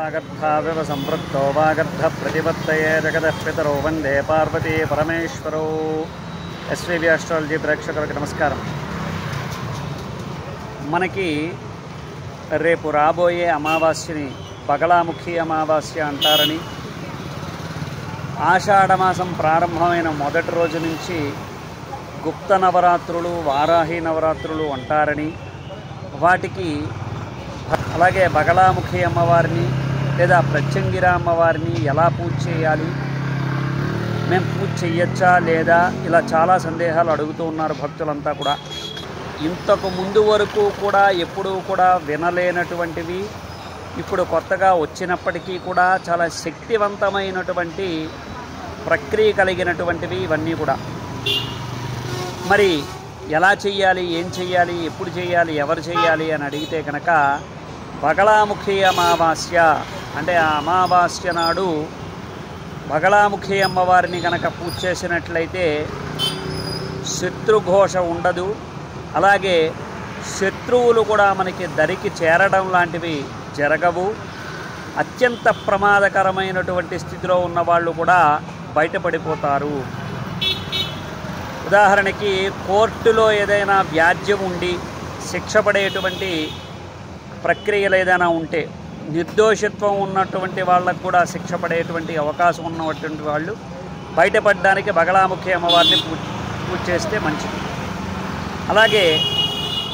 వాగర్థావివ సంపృక్తో వాగర్థ ప్రతిపత్తయే జగతః పితరో వందే Parvati పరమేశ్వరో. SVB astrology ప్రేక్షకులకు నమస్కారం. మనకి రేపు రాబోయే అమావాస్యని బగళాముఖి అమావాస్య అంటారని, ఆషాఢమాసం ప్రారంభమైన మొదటి రోజు నుంచి గుప్త నవరాత్రులు, వారాహి నవరాత్రులు అంటారని, వాటికి అలాగే బగళాముఖి అమ్మవారిని లేదా ప్రత్యంగిర అమ్మవారిని ఎలా పూజ చేయాలి, మేము పూజ చేయొచ్చా లేదా, ఇలా చాలా సందేహాలు అడుగుతూ ఉన్నారు భక్తులంతా కూడా. ఇంతకు ముందు వరకు కూడా ఎప్పుడూ కూడా వినలేనటువంటివి ఇప్పుడు కొత్తగా వచ్చినప్పటికీ కూడా చాలా శక్తివంతమైనటువంటి ప్రక్రియ కలిగినటువంటివి ఇవన్నీ కూడా. మరి ఎలా చెయ్యాలి, ఏం చెయ్యాలి, ఎప్పుడు చేయాలి, ఎవరు చేయాలి అని అడిగితే కనుక బగళాముఖి అమావాస్య అంటే ఆ అమావాస్య నాడు బగళాముఖి అమ్మవారిని కనుక పూజ చేసినట్లయితే శత్రుఘోష ఉండదు. అలాగే శత్రువులు కూడా మనకి దరికి చేరడం లాంటివి జరగవు. అత్యంత ప్రమాదకరమైనటువంటి స్థితిలో ఉన్న వాళ్ళు కూడా బయటపడిపోతారు. ఉదాహరణకి కోర్టులో ఏదైనా వ్యాజ్యం ఉండి శిక్ష పడేటువంటి ప్రక్రియలు ఏదైనా ఉంటే, నిర్దోషిత్వం ఉన్నటువంటి వాళ్ళకు కూడా శిక్ష పడేటువంటి అవకాశం ఉన్నటువంటి వాళ్ళు బయటపడడానికి బగళాముఖి అమ్మవారిని పూజ చేస్తే మంచిది. అలాగే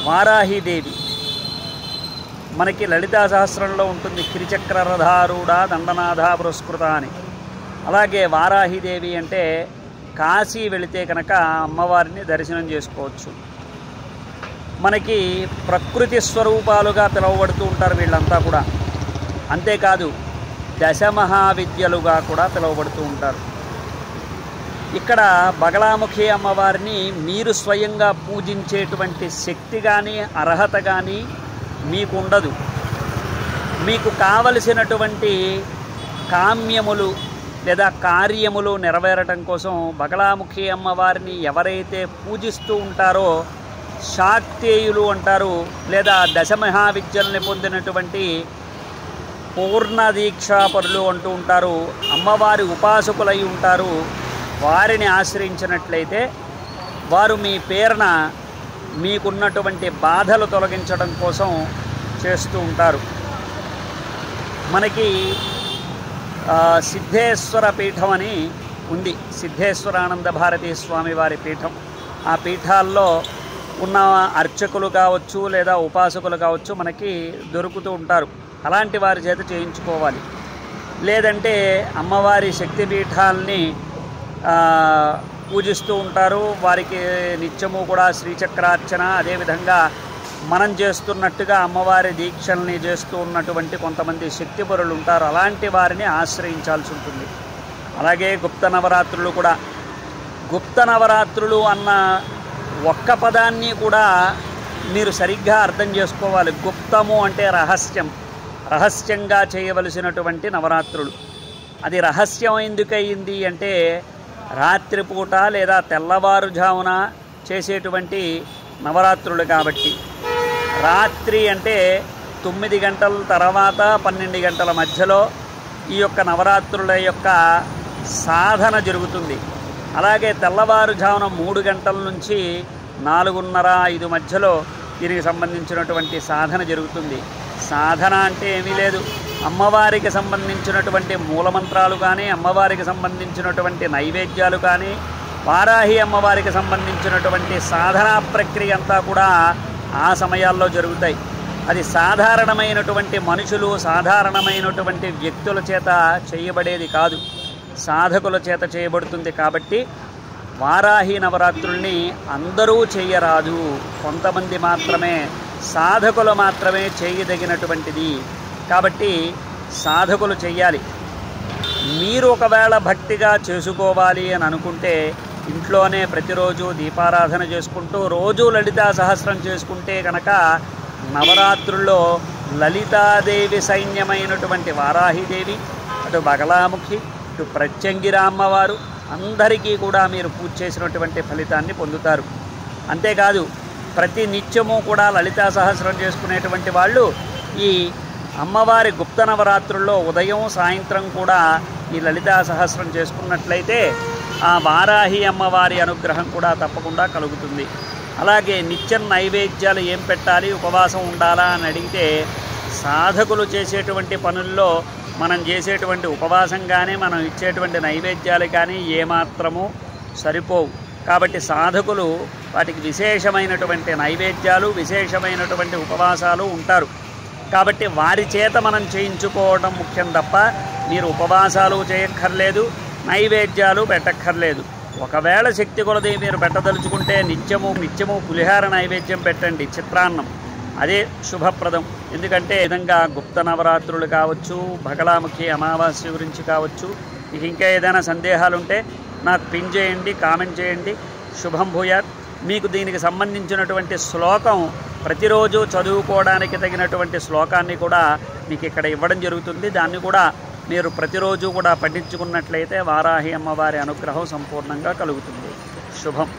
వారాహీదేవి మనకి లలితా సహస్రంలో ఉంటుంది, కిరిచక్రరధారూఢ దండనాథ పురస్కృత అని. అలాగే వారాహీదేవి అంటే కాశీ వెళితే కనుక అమ్మవారిని దర్శనం చేసుకోవచ్చు. మనకి ప్రకృతి స్వరూపాలుగా పిలువబడుతూ ఉంటారు వీళ్ళంతా కూడా. అంతేకాదు దశమహావిద్యలుగా కూడా పిలువబడుతూ ఉంటారు. ఇక్కడ బగళాముఖి అమ్మవారిని మీరు స్వయంగా పూజించేటువంటి శక్తి కానీ అర్హత కానీ మీకు ఉండదు. మీకు కావలసినటువంటి కామ్యములు లేదా కార్యములు నెరవేరటం కోసం బగళాముఖి అమ్మవారిని ఎవరైతే పూజిస్తూ ఉంటారో శాక్తేయులు అంటారు, లేదా దశమహావిద్యల్ని పొందినటువంటి పూర్ణ దీక్షాపరులు అంటూ ఉంటారు. అమ్మవారి ఉపాసకులై ఉంటారు. వారిని ఆశ్రయించినట్లయితే వారు మీ పేరున మీకున్నటువంటి బాధలు తొలగించడం కోసం చేస్తూ ఉంటారు. మనకి సిద్ధేశ్వర పీఠం అని ఉంది, సిద్ధేశ్వరానంద భారతీ స్వామి వారి పీఠం. ఆ పీఠాల్లో ఉన్న అర్చకులు కావచ్చు లేదా ఉపాసకులు కావచ్చు మనకి దొరుకుతూ ఉంటారు. అలాంటి వారి చేత చేయించుకోవాలి. లేదంటే అమ్మవారి శక్తిపీఠాలని పూజిస్తూ ఉంటారు. వారికి నిత్యము కూడా శ్రీచక్రార్చన, అదేవిధంగా మనం చేస్తున్నట్టుగా అమ్మవారి దీక్షల్ని చేస్తూ ఉన్నటువంటి కొంతమంది శక్తిపరులు ఉంటారు. అలాంటి వారిని ఆశ్రయించాల్సి ఉంటుంది. అలాగే గుప్త నవరాత్రులు కూడా. గుప్త నవరాత్రులు అన్న ఒక్క పదాన్ని కూడా మీరు సరిగ్గా అర్థం చేసుకోవాలి. గుప్తము అంటే రహస్యం, రహస్యంగా చేయవలసినటువంటి నవరాత్రులు. అది రహస్యం ఎందుకయింది అంటే రాత్రిపూట లేదా తెల్లవారుజామున చేసేటువంటి నవరాత్రులు కాబట్టి. రాత్రి అంటే 9 గంటల తర్వాత 12 గంటల మధ్యలో ఈ యొక్క నవరాత్రుల యొక్క సాధన జరుగుతుంది. అలాగే తెల్లవారుజామున 3 గంటల నుంచి 4:30-5 మధ్యలో దీనికి సంబంధించినటువంటి సాధన జరుగుతుంది. సాధన అంటే ఏమీ లేదు, అమ్మవారికి సంబంధించినటువంటి మూలమంత్రాలు కానీ, అమ్మవారికి సంబంధించినటువంటి నైవేద్యాలు కానీ, వారాహి అమ్మవారికి సంబంధించినటువంటి సాధనా ప్రక్రియ అంతా కూడా ఆ సమయాల్లో జరుగుతాయి. అది సాధారణమైనటువంటి మనుషులు, సాధారణమైనటువంటి వ్యక్తుల చేత చేయబడేది కాదు, సాధకుల చేత చేయబడుతుంది. కాబట్టి వారాహి నవరాత్రుల్ని అందరూ చేయరాదు, కొంతమంది మాత్రమే, సాధకులు మాత్రమే చేయదగినటువంటిది. కాబట్టి సాధకులు చెయ్యాలి. మీరు ఒకవేళ భక్తిగా చేసుకోవాలి అని అనుకుంటే ఇంట్లోనే ప్రతిరోజు దీపారాధన చేసుకుంటూ రోజు లలితా సహస్రం చేసుకుంటే కనుక నవరాత్రుల్లో లలితాదేవి సైన్యమైనటువంటి వారాహిదేవి, అటు బగళాముఖి, ఇటు ప్రత్యంగిర అమ్మవారు అందరికీ కూడా మీరు పూజ చేసినటువంటి ఫలితాన్ని పొందుతారు. అంతేకాదు ప్రతి నిత్యము కూడా లలితా సహస్రం చేసుకునేటువంటి వాళ్ళు ఈ అమ్మవారి గుప్త నవరాత్రుల్లో ఉదయం సాయంత్రం కూడా ఈ లలితా సహస్రం చేసుకున్నట్లయితే ఆ వారాహి అమ్మవారి అనుగ్రహం కూడా తప్పకుండా కలుగుతుంది. అలాగే నిత్యం నైవేద్యాలు ఏం పెట్టాలి, ఉపవాసం ఉండాలా అని అడిగితే సాధకులు చేసేటువంటి పనుల్లో మనం చేసేటువంటి ఉపవాసం కానీ మనం ఇచ్చేటువంటి నైవేద్యాలు కానీ ఏమాత్రము సరిపోవు. కాబట్టి సాధకులు వాటికి విశేషమైనటువంటి నైవేద్యాలు, విశేషమైనటువంటి ఉపవాసాలు ఉంటారు. కాబట్టి వారి చేత మనం చేయించుకోవడం ముఖ్యం తప్ప మీరు ఉపవాసాలు చేయక్కర్లేదు, నైవేద్యాలు పెట్టక్కర్లేదు. ఒకవేళ శక్తి కొలది మీరు పెట్టదలుచుకుంటే నిత్యము పులిహార నైవేద్యం పెట్టండి, చిత్రాన్నం, అదే శుభప్రదం. ఎందుకంటే విధంగా గుప్త నవరాత్రులు కావచ్చు, బగళాముఖి అమావాస్య గురించి కావచ్చు, మీకు ఇంకా ఏదైనా సందేహాలు ఉంటే నాకు పిన్ చేయండి, కామెంట్ చేయండి. శుభం భూయాత్. మీకు దీనికి సంబంధించినటువంటి శ్లోకం ప్రతిరోజు చదువుకోవడానికి తగినటువంటి శ్లోకాన్ని కూడా మీకు ఇక్కడ ఇవ్వడం జరుగుతుంది. దాన్ని కూడా మీరు ప్రతిరోజు కూడా పఠించుకున్నట్లయితే వారాహి అమ్మవారి అనుగ్రహం సంపూర్ణంగా కలుగుతుంది. శుభం.